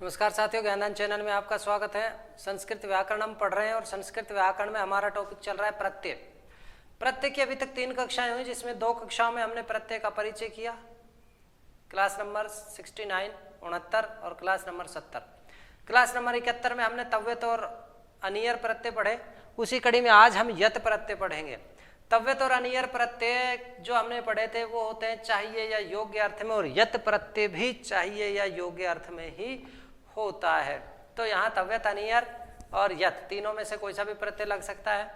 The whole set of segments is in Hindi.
नमस्कार साथियों, ज्ञानदान चैनल में आपका स्वागत है। संस्कृत व्याकरण हम पढ़ रहे हैं और संस्कृत व्याकरण में हमारा टॉपिक चल रहा है प्रत्यय। प्रत्यय की अभी तक 3 कक्षाएं हुई, जिसमें 2 कक्षाओं में हमने प्रत्यय का परिचय किया, क्लास नंबर 69 69 और क्लास नंबर 70। क्लास नंबर 71 में हमने तव्यत और अनियर प्रत्यय पढ़े। उसी कड़ी में आज हम यत प्रत्यय पढ़ेंगे। तव्यत और अनियर प्रत्यय जो हमने पढ़े थे वो होते हैं चाहिए या योग्य अर्थ में, और यत प्रत्यय भी चाहिए या योग्य अर्थ में ही होता है। तो यहाँ तव्यत, अनियर और यत तीनों में से कोई सा भी प्रत्यय लग सकता है।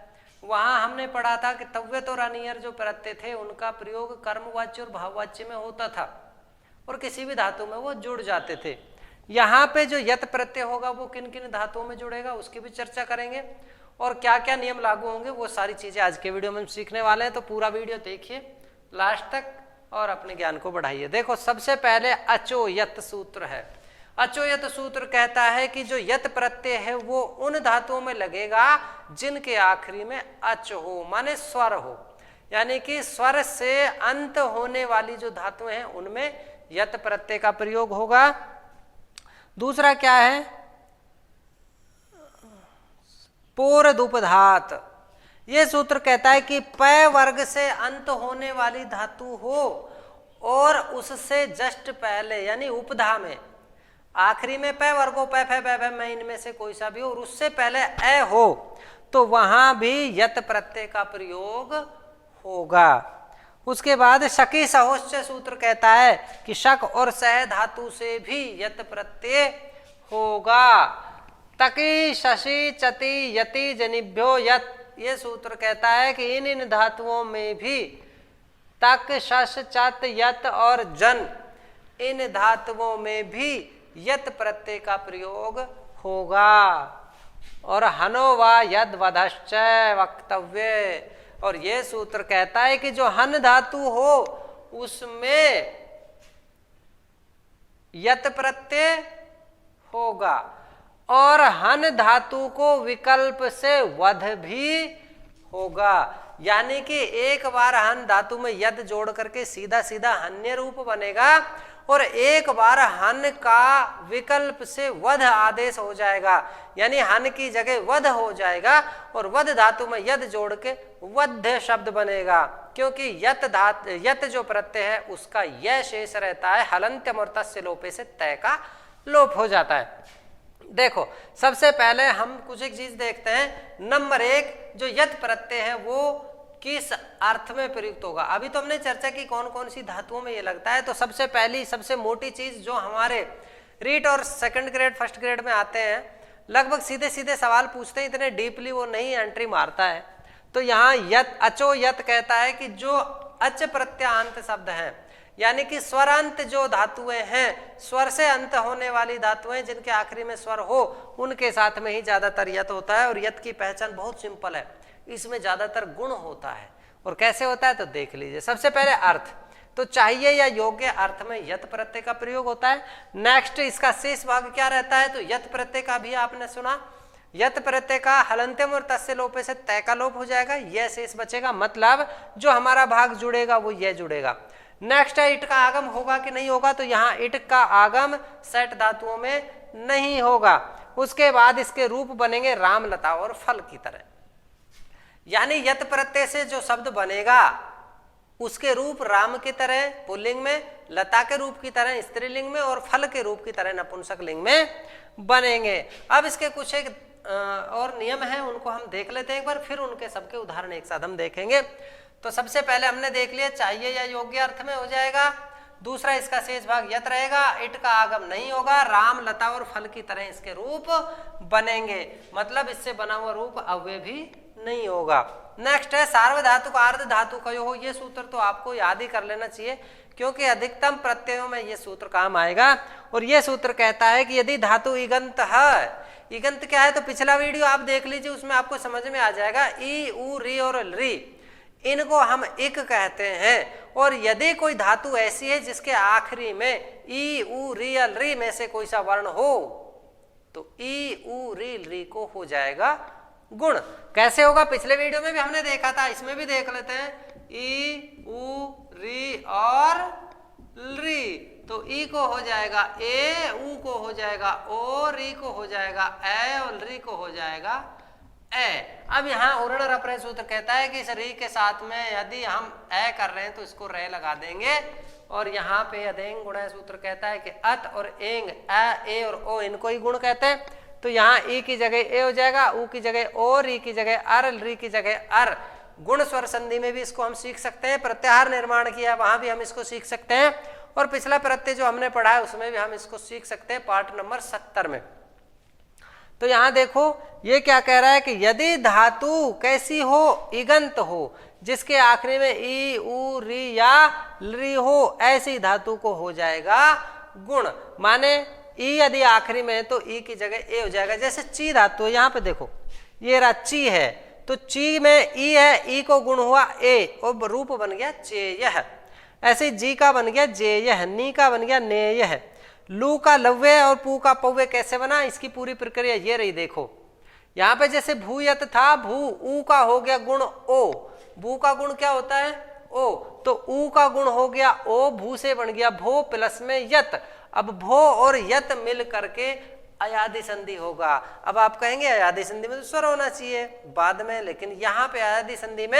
वहां हमने पढ़ा था कि तव्यत और अनियर जो प्रत्यय थे उनका प्रयोग कर्मवाच्य और भाववाच्य में होता था और किसी भी धातु में वो जुड़ जाते थे। यहाँ पे जो यत प्रत्यय होगा वो किन किन धातुओं में जुड़ेगा उसकी भी चर्चा करेंगे, और क्या क्या नियम लागू होंगे वो सारी चीजें आज के वीडियो में हम सीखने वाले हैं। तो पूरा वीडियो देखिए लास्ट तक और अपने ज्ञान को बढ़ाइए। देखो, सबसे पहले अचोयत सूत्र है। अचोयत सूत्र कहता है कि जो यत प्रत्यय है वो उन धातुओं में लगेगा जिनके आखिरी में अच हो, माने स्वर हो, यानी कि स्वर से अंत होने वाली जो धातुएं हैं उनमें यत प्रत्यय का प्रयोग होगा। दूसरा क्या है? पोरदुपधात। ये सूत्र कहता है कि पै वर्ग से अंत होने वाली धातु हो और उससे जस्ट पहले यानी उपधा में आखिरी में पै वर्गो पै फै पै फै में इनमें से कोई सा भी हो और उससे पहले ए हो तो वहां भी यत प्रत्यय का प्रयोग होगा। उसके बाद शकी सहोच्च सूत्र कहता है कि शक और सह धातु से भी यत प्रत्यय होगा। तकी शशि चति यति जनिभ्यो यत, ये सूत्र कहता है कि इन धातुओं में भी तक, शश, चत, यत और जन, इन धातुओं में भी यत प्रत्यय का प्रयोग होगा। और हनो वा यद वधश्च वक्तव्य, और ये सूत्र कहता है कि जो हन धातु हो उसमें यत प्रत्यय होगा, और हन धातु को विकल्प से वध भी होगा। यानी कि एक बार हन धातु में यद जोड़ करके सीधा सीधा हन्य रूप बनेगा और एक बार हन का विकल्प से वध आदेश हो जाएगा, यानी हन की जगह वध हो जाएगा और वध धातु में यद जोड़ के वध्य शब्द बनेगा, क्योंकि यत जो प्रत्यय है उसका यह शेष रहता है, हलंत्यम और तस्य लोपे से तय का लोप हो जाता है। देखो, सबसे पहले हम कुछ एक चीज देखते हैं। नंबर 1, जो यत प्रत्यय है वो किस अर्थ में प्रयुक्त होगा। अभी तो हमने चर्चा की कौन कौन सी धातुओं में ये लगता है। तो सबसे पहली सबसे मोटी चीज जो हमारे रीट और सेकंड ग्रेड फर्स्ट ग्रेड में आते हैं, लगभग सीधे सीधे सवाल पूछते हैं, इतने डीपली वो नहीं एंट्री मारता है। तो यहाँ यत, अचो यत कहता है कि जो अच प्रत्यांत शब्द है, यानी कि स्वरांत जो धातुएं हैं, स्वर से अंत होने वाली धातुएं जिनके आखिरी में स्वर हो, उनके साथ में ही ज्यादातर यत होता है। और यत की पहचान बहुत सिंपल है, इसमें ज्यादातर गुण होता है। और कैसे होता है तो देख लीजिए। सबसे पहले अर्थ, तो चाहिए या योग्य अर्थ में यत प्रत्यय का प्रयोग होता है। नेक्स्ट, इसका शेष भाग क्या रहता है? तो यत प्रत्यय का भी आपने सुना, यत प्रत्यय का हलंत्यम और तस्य लोपे से तय का लोप हो जाएगा, यह शेष बचेगा, मतलब जो हमारा भाग जुड़ेगा वो यह जुड़ेगा। नेक्स्ट है इट का आगम होगा कि नहीं होगा, तो यहाँ इट का आगम सेट धातुओं में नहीं होगा। उसके बाद इसके रूप बनेंगे राम, लता और फल की तरह, यानी यत प्रत्यय से जो शब्द बनेगा उसके रूप राम की तरह पुल्लिंग में, लता के रूप की तरह स्त्रीलिंग में और फल के रूप की तरह नपुंसक लिंग में बनेंगे। अब इसके कुछ एक और नियम हैं, उनको हम देख लेते हैं एक बार, फिर उनके सबके उदाहरण एक साथ हम देखेंगे। तो सबसे पहले हमने देख लिया चाहिए या योग्य अर्थ में हो जाएगा। दूसरा, इसका शेष भाग यत रहेगा, इट का आगम नहीं होगा, राम, लता और फल की तरह इसके रूप बनेंगे, मतलब इससे बना हुआ रूप अव्यय भी नहीं होगा। नेक्स्ट है सार्वधातुक अर्ध धातु का हो। ये सूत्र तो आपको याद ही कर लेना चाहिए, क्योंकि अधिकतम प्रत्ययों में ये सूत्र काम आएगा। और ये सूत्र कहता है कि यदि धातु इगंत है, इगंत क्या है तो पिछला वीडियो आप देख लीजिए, उसमें आपको समझ में आ जाएगा। ई, उ, री और री, इनको हम इक कहते हैं। और यदि कोई धातु ऐसी है जिसके आखिरी में ई, उ, री या री में से कोई सा वर्ण हो तो ई, उ, री को हो जाएगा गुण। कैसे होगा? पिछले वीडियो में भी हमने देखा था, इसमें भी देख लेते हैं। ई, उ, री और री, तो तो ई को हो जाएगा ए, ऊ को हो जाएगा ओ, री को हो जाएगा ए और री को हो जाएगा ए। अब यहाँ उरण रप्रय सूत्र कहता है कि इस री के साथ में यदि हम ए कर रहे हैं तो इसको रे लगा देंगे, और यहाँ पे अदेंग गुण सूत्र कहता है कि अत और एंग ए और ओ इनको ही गुण कहते हैं। तो यहाँ ई की जगह ए हो जाएगा, ऊ की जगह ओ, री की जगह अर, री की जगह अर। गुण स्वर संधि में भी इसको हम सीख सकते हैं, प्रत्याहार निर्माण किया वहां भी हम इसको सीख सकते हैं, और पिछला प्रत्यय जो हमने पढ़ा है उसमें भी हम इसको सीख सकते हैं पार्ट नंबर 70 में। तो यहाँ देखो ये क्या कह रहा है कि यदि धातु कैसी हो, इगंत हो, जिसके आखिरी में ई, ऊ, री या ली हो, ऐसी धातु को हो जाएगा गुण। माने ई यदि आखिरी में है तो ई की जगह ए हो जाएगा। जैसे ची धातु है, यहाँ पे देखो ये रहा ची है, तो ची में ई है, ई को गुण हुआ ए और रूप बन गया चेयह। ऐसे जी का बन गया जेयह, नी का बन गया नेयह, लू का लव्य और पू का पव्य कैसे बना, इसकी पूरी प्रक्रिया ये रही। देखो यहाँ पे जैसे भूयत था, भू ऊ का हो गया गुण ओ, भू का गुण क्या होता है ओ, तो ऊ का गुण हो गया ओ, भू से बन गया भो प्लस में यत। अब भो और यत मिल करके अयादि संधि होगा। अब आप कहेंगे अयादि संधि में तो स्वर होना चाहिए बाद में, लेकिन यहाँ पे अयादि संधि में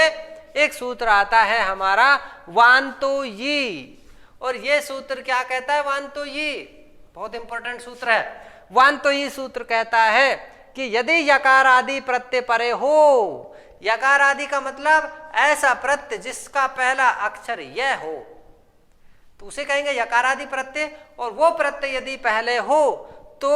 एक सूत्र आता है हमारा वांतो यी, और ये सूत्र क्या कहता है, वांतो यी बहुत इंपॉर्टेंट सूत्र है। वांतो यी सूत्र कहता है कि यदि यकार आदि प्रत्यय परे हो, यकार आदि का मतलब ऐसा प्रत्यय जिसका पहला अक्षर यह हो, तो उसे कहेंगे यकारादि प्रत्यय। और वो प्रत्यय यदि पहले हो तो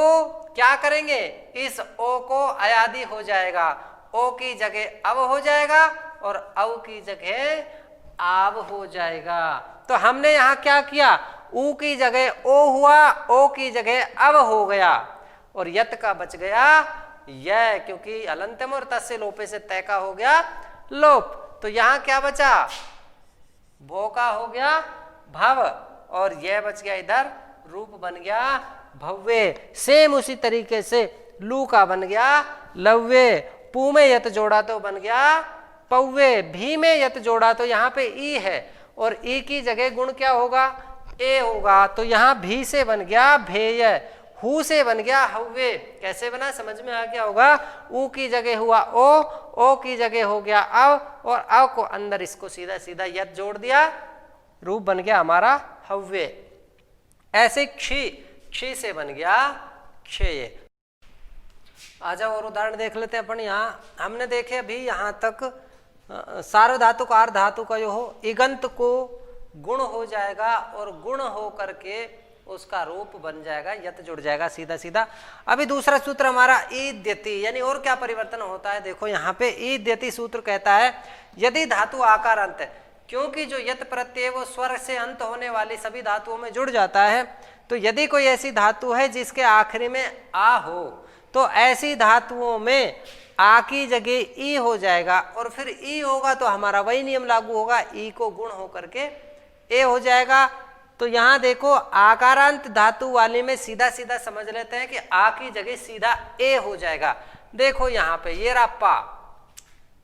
क्या करेंगे, इस ओ को अयादि हो जाएगा, ओ की जगह अव हो जाएगा और अव की जगह आव हो जाएगा। तो हमने यहाँ क्या किया, ऊ की जगह ओ हुआ, ओ की जगह अव हो गया, और यत का बच गया यह, क्योंकि अलंतम और तस्य लोपे से तय का हो गया लोप। तो यहाँ क्या बचा, भो का हो गया भव, और यह बच गया इधर रूप बन गया भव्य। सेम उसी तरीके से लू का बन गया लव्य, पू में यत जोड़ा तो बन गया पव्य, भी में यत जोड़ा तो यहाँ पे ई है, और ई की जगह गुण क्या होगा ए होगा, तो यहाँ भी से बन गया भेय, हु से बन गया हव्य। कैसे बना समझ में आ गया होगा। ऊ की जगह हुआ ओ की जगह हो गया अव, और अव को अंदर इसको सीधा सीधा यत जोड़ दिया, रूप बन गया हमारा हव्य। ऐसे क्षी, क्षी से बन गया क्षय। आ जाओ और उदाहरण देख लेते हैं अपन। यहाँ हमने देखे अभी यहाँ तक सार्वधातुक आर्ध धातु का जो हो इगंत को गुण हो जाएगा, और गुण हो करके उसका रूप बन जाएगा, यत जुड़ जाएगा सीधा सीधा। अभी दूसरा सूत्र हमारा ईद्यति, यानी और क्या परिवर्तन होता है। देखो यहाँ पे ईद्यति सूत्र कहता है यदि धातु आकार अंत है, क्योंकि जो यत प्रत्यय वो स्वर से अंत होने वाली सभी धातुओं में जुड़ जाता है, तो यदि कोई ऐसी धातु है जिसके आखिरी में आ हो, तो ऐसी धातुओं में आ की जगह ई हो जाएगा, और फिर ई होगा तो हमारा वही नियम लागू होगा, ई को गुण होकर के ए हो जाएगा। तो यहाँ देखो आकारांत धातु वाले में सीधा सीधा समझ लेते हैं कि आ की जगह सीधा ए हो जाएगा। देखो यहाँ पे ये रहा पा,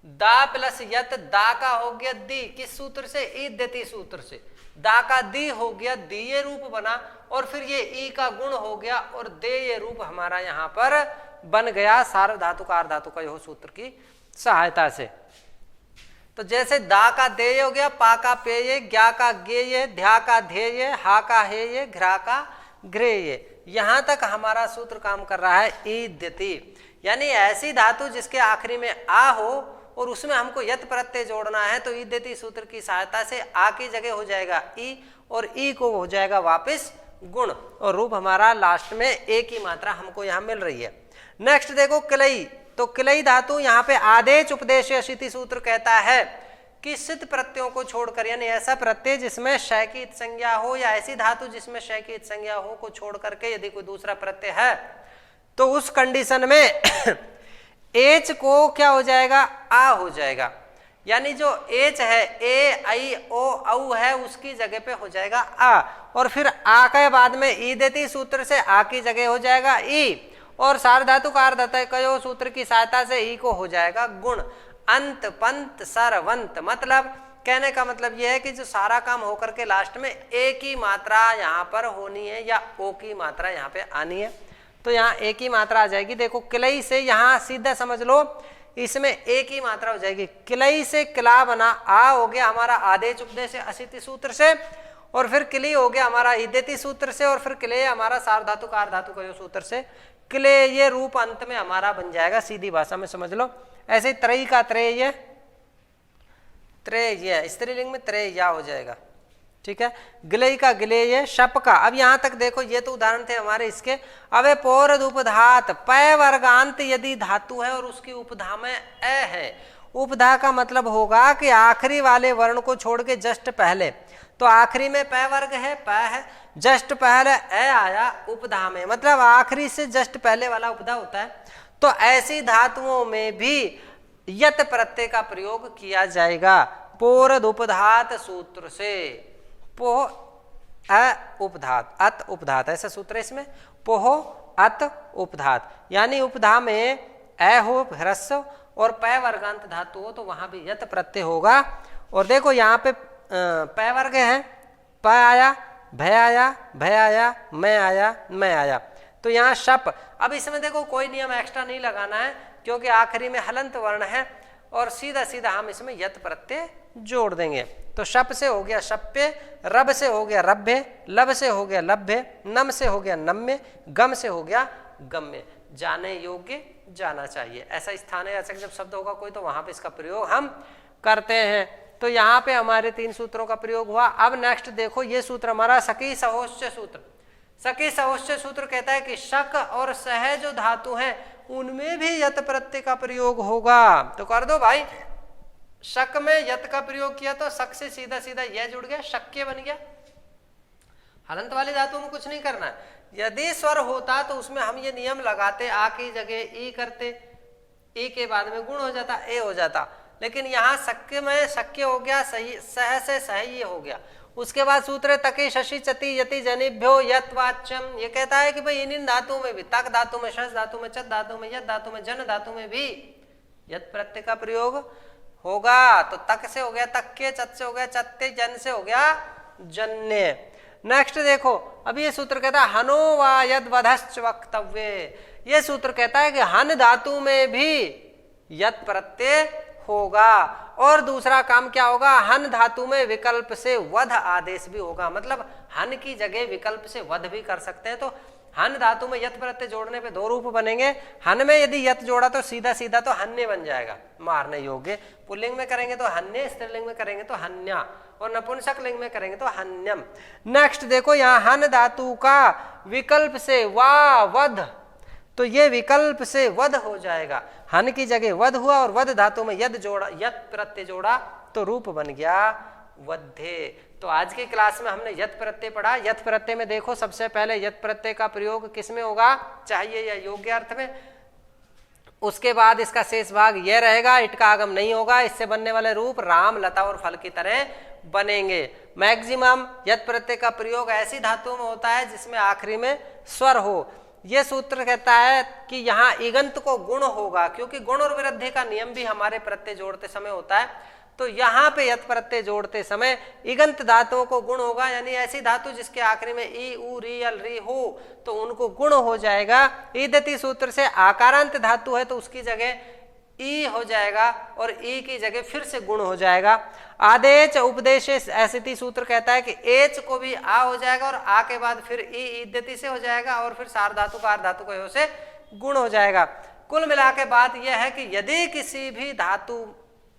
दा प्लस यत, दा का हो गया दी, किस सूत्र से, ईद्यति सूत्र से, दा का दी हो गया दी, ये रूप बना, और फिर ये ई का गुण हो गया और दे, ये रूप हमारा यहाँ पर बन गया सार्वधातुक धातु का यह सूत्र की सहायता से। तो जैसे दा का दे हो गया, पा का पेय, ज्ञा का गेय, ध्या का ध्येय, हा का हेय, घ्रा का घ्रेय, यहाँ तक हमारा सूत्र काम कर रहा है ईद्यति। यानी ऐसी धातु जिसके आखिरी में आ हो और उसमें हमको यत प्रत्यय जोड़ना है, तो ईद्यति सूत्र की सहायता से आ की जगह हो जाएगा ई, और ई को हो जाएगा वापस गुण, और रूप हमारा लास्ट में ए की मात्रा हमको यहाँ मिल रही है। नेक्स्ट देखो किलई, तो किलई धातु यहाँ पे आदेश उपदेश अशिति सूत्र कहता है कि सिद्ध प्रत्ययों को छोड़कर, यानी ऐसा प्रत्यय जिसमें शय की इत संज्ञा हो, या ऐसी धातु जिसमें शय की इत संज्ञा हो को छोड़ करके यदि कोई दूसरा प्रत्यय है, तो उस कंडीशन में एच को क्या हो जाएगा, आ हो जाएगा। यानी जो एच है, ए आई ओ औ है, उसकी जगह पे हो जाएगा आ, और फिर आ के बाद में ईद्यति सूत्र से आ की जगह हो जाएगा ई, और सार्वधातुक सूत्र की सहायता से ई को हो जाएगा गुण। अंत पंत सरवंत, मतलब कहने का मतलब यह है कि जो सारा काम होकर के लास्ट में ए की मात्रा यहाँ पर होनी है या ओ की मात्रा यहाँ पे आनी है। तो यहाँ ए की मात्रा आ जाएगी। देखो किलई से यहाँ सीधा समझ लो, इसमें ए की मात्रा हो जाएगी। किलई से किला बना, आ हो गया हमारा आदेश उपदेश असिति सूत्र से, और फिर किली हो गया हमारा इदेति सूत्र से, और फिर किले हमारा सार्वधातु कार्धातु कयो सूत्र से। किले ये रूप अंत में हमारा बन जाएगा, सीधी भाषा में समझ लो। ऐसे त्रयी का त्रेय, त्रेय स्त्रीलिंग में त्रेया हो जाएगा, ठीक है। गिलई का गिलेय, शप का। अब यहां तक देखो, ये तो उदाहरण थे हमारे इसके। अब पौरद उपधात, पै वर्गांत यदि धातु है और उसकी उपधा में ए है। उपधा का मतलब होगा कि आखिरी वाले वर्ण को छोड़ के जस्ट पहले, तो आखिरी में पै वर्ग है, पै है, जस्ट पहले ए आया उपधा में, मतलब आखिरी से जस्ट पहले वाला उपधा होता है। तो ऐसी धातुओं में भी यत प्रत्यय का प्रयोग किया जाएगा, पोरद उपधात सूत्र से। पोह अ उपधात, अत उपधात, ऐसा सूत्र है इसमें, पोह अत उपधात, यानी उपधा में ए हो ह्रस्व और पै वर्गांत धातु हो तो वहां भी यत प्रत्यय होगा। और देखो यहाँ पे पै वर्ग है, प आया, भय आया, भय आया, मैं आया, मैं आया, तो यहाँ शप। अब इसमें देखो कोई नियम एक्स्ट्रा नहीं लगाना है, क्योंकि आखिरी में हलंत वर्ण है और सीधा सीधा हम इसमें यत प्रत्यय जोड़ देंगे। तो शप से हो गया शप्य, रब से हो गया रभ्य, लब से हो गया लभ्य, नम से हो गया नम्य, गम से हो गया गम्य। जाने योग्य, जाना चाहिए, ऐसा स्थान है, ऐसा जब शब्द होगा कोई तो वहां पे इसका प्रयोग हम करते हैं। तो यहाँ पे हमारे 3 सूत्रों का प्रयोग हुआ। अब नेक्स्ट देखो, ये सूत्र हमारा सखी सहोच्य सूत्र। सखी सहोच्य सूत्र कहता है कि शक और सह जो धातु हैं उनमें भी यत प्रत्यय का प्रयोग होगा। तो कर दो भाई, शक में यत का प्रयोग किया तो शक से सीधा सीधा यह जुड़ गया, शक्य बन गया। हलंत वाली धातु में कुछ नहीं करना है। यदि स्वर होता तो उसमें हम ये नियम लगाते, आ की जगह ई करते, ई के बाद में गुण हो जाता, ए हो जाता। लेकिन यहाँ शक्य में शक्य हो गया, सही सह से सही हो गया। उसके बाद सूत्र तके शशि चति यति जनिभ्यो यत वाच्यम, ये कहता है कि भाई इन धातुओं में भी, तक धातु में, शस धातु में, चत धातु में, यत धातु में, जन धातु में भी यत प्रत्यय का प्रयोग होगा। तो तक से हो गया तक्के, चत से हो गया चत्ते, जन से हो गया जन्य। नेक्स्ट देखो, अब ये सूत्र कहता है हनो वा यद वधश्च वक्तव्य। ये सूत्र कहता है कि हन धातु में भी यत प्रत्यय होगा। और दूसरा काम क्या होगा, हन धातु में विकल्प से वध आदेश भी होगा, मतलब हन की जगह विकल्प से वध भी कर सकते हैं। तो हन धातु में यत प्रत्यय जोड़ने पे 2 रूप बनेंगे। हन में यदि यत जोड़ा तो सीधा सीधा तो हन्य बन जाएगा, मारने योग्य। पुल्लिंग में करेंगे तो हन्य, स्त्रीलिंग में करेंगे तो हन्या, और नपुंसक लिंग में करेंगे तो हन्यम। नेक्स्ट देखो, यहाँ हन धातु का विकल्प से वा वध, तो ये विकल्प से वध हो जाएगा। हन की जगह वध हुआ और वध धातु में यद जोड़ा, यत प्रत्यय जोड़ा तो रूप बन गया वध्ये। तो आज की क्लास में हमने यत प्रत्यय पढ़ा। यत प्रत्यय में देखो, सबसे पहले यत प्रत्यय का प्रयोग किस में होगा, चाहिए या योग्य अर्थ में। उसके बाद इसका शेष भाग यह रहेगा, इट का आगम नहीं होगा। इससे बनने वाले रूप राम, लता और फल की तरह बनेंगे। मैक्सिमम यत प्रत्यय का प्रयोग ऐसी धातुओं में होता है जिसमें आखिरी में स्वर हो। यह सूत्र कहता है कि यहाँ इगंत को गुण होगा, क्योंकि गुण और विरुद्ध का नियम भी हमारे प्रत्यय जोड़ते समय होता है। तो यहाँ पे यत प्रत्यय जोड़ते समय इगंत धातुओं को गुण होगा, यानी ऐसी धातु जिसके आखिरी में ई, उ, री, अल, री हो तो उनको गुण हो जाएगा। ईदति सूत्र से आकारांत धातु है तो उसकी जगह ई हो जाएगा और ई की जगह फिर से गुण हो जाएगा। आदेश उपदेश ऐसिति सूत्र कहता है कि एच को भी आ हो जाएगा और आ के बाद फिर ई ईदति से हो जाएगा और फिर सार धातु का आर धातु का से गुण हो जाएगा। कुल मिला के बात यह है कि यदि किसी भी धातु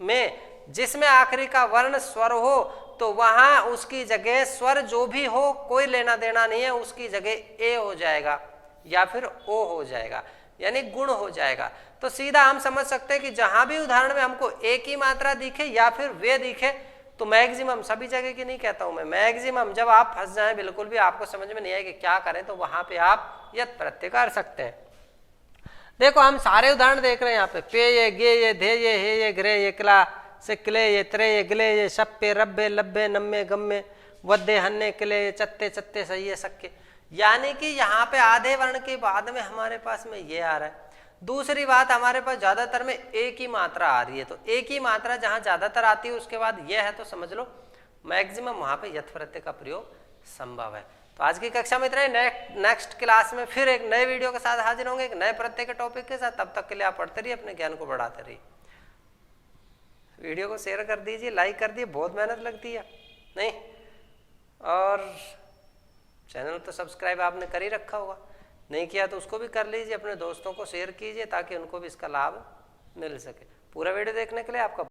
में जिसमें आखिरी का वर्ण स्वर हो तो वहां उसकी जगह स्वर जो भी हो कोई लेना देना नहीं है, उसकी जगह ए हो जाएगा या फिर ओ हो जाएगा, यानी गुण हो जाएगा। तो सीधा हम समझ सकते हैं कि जहां भी उदाहरण में हमको ए की मात्रा दिखे या फिर वे दिखे, तो मैक्सिमम, सभी जगह की नहीं कहता हूं मैं, मैक्सिमम जब आप फंस जाए, बिल्कुल भी आपको समझ में नहीं आए कि क्या करें, तो वहां पे आप यत प्रत्यय कर सकते हैं। देखो हम सारे उदाहरण देख रहे हैं यहाँ पे, पे ये, गे ये, धे ये, हे ये, ग्रे ये, किला से, किले ये, त्रे ये, गिले ये, शप्पे, रब्बे, लब्बे, नम्मे, गम्मे, वद्दे, हन्ने, किले, चत्ते, चत्ते, सही है, सक्के। यानी कि यहाँ पे आधे वर्ण के बाद में हमारे पास में ये आ रहा है। दूसरी बात, हमारे पास ज्यादातर में एक ही मात्रा आ रही है, तो एक ही मात्रा जहां ज्यादातर आती है उसके बाद यह है, तो समझ लो मैक्सिमम वहां पे यथ प्रत्यय का प्रयोग संभव है। तो आज की कक्षा में इतना ही। नेक्स्ट क्लास में फिर एक नए वीडियो के साथ हाजिर होंगे, एक नए प्रत्यय के टॉपिक के साथ। तब तक के लिए आप पढ़ते रहिए, अपने ज्ञान को बढ़ाते रहिए। वीडियो को शेयर कर दीजिए, लाइक कर दीजिए, बहुत मेहनत लगती है नहीं, और चैनल तो सब्सक्राइब आपने कर ही रखा होगा, नहीं किया तो उसको भी कर लीजिए, अपने दोस्तों को शेयर कीजिए ताकि उनको भी इसका लाभ मिल सके। पूरा वीडियो देखने के लिए आपका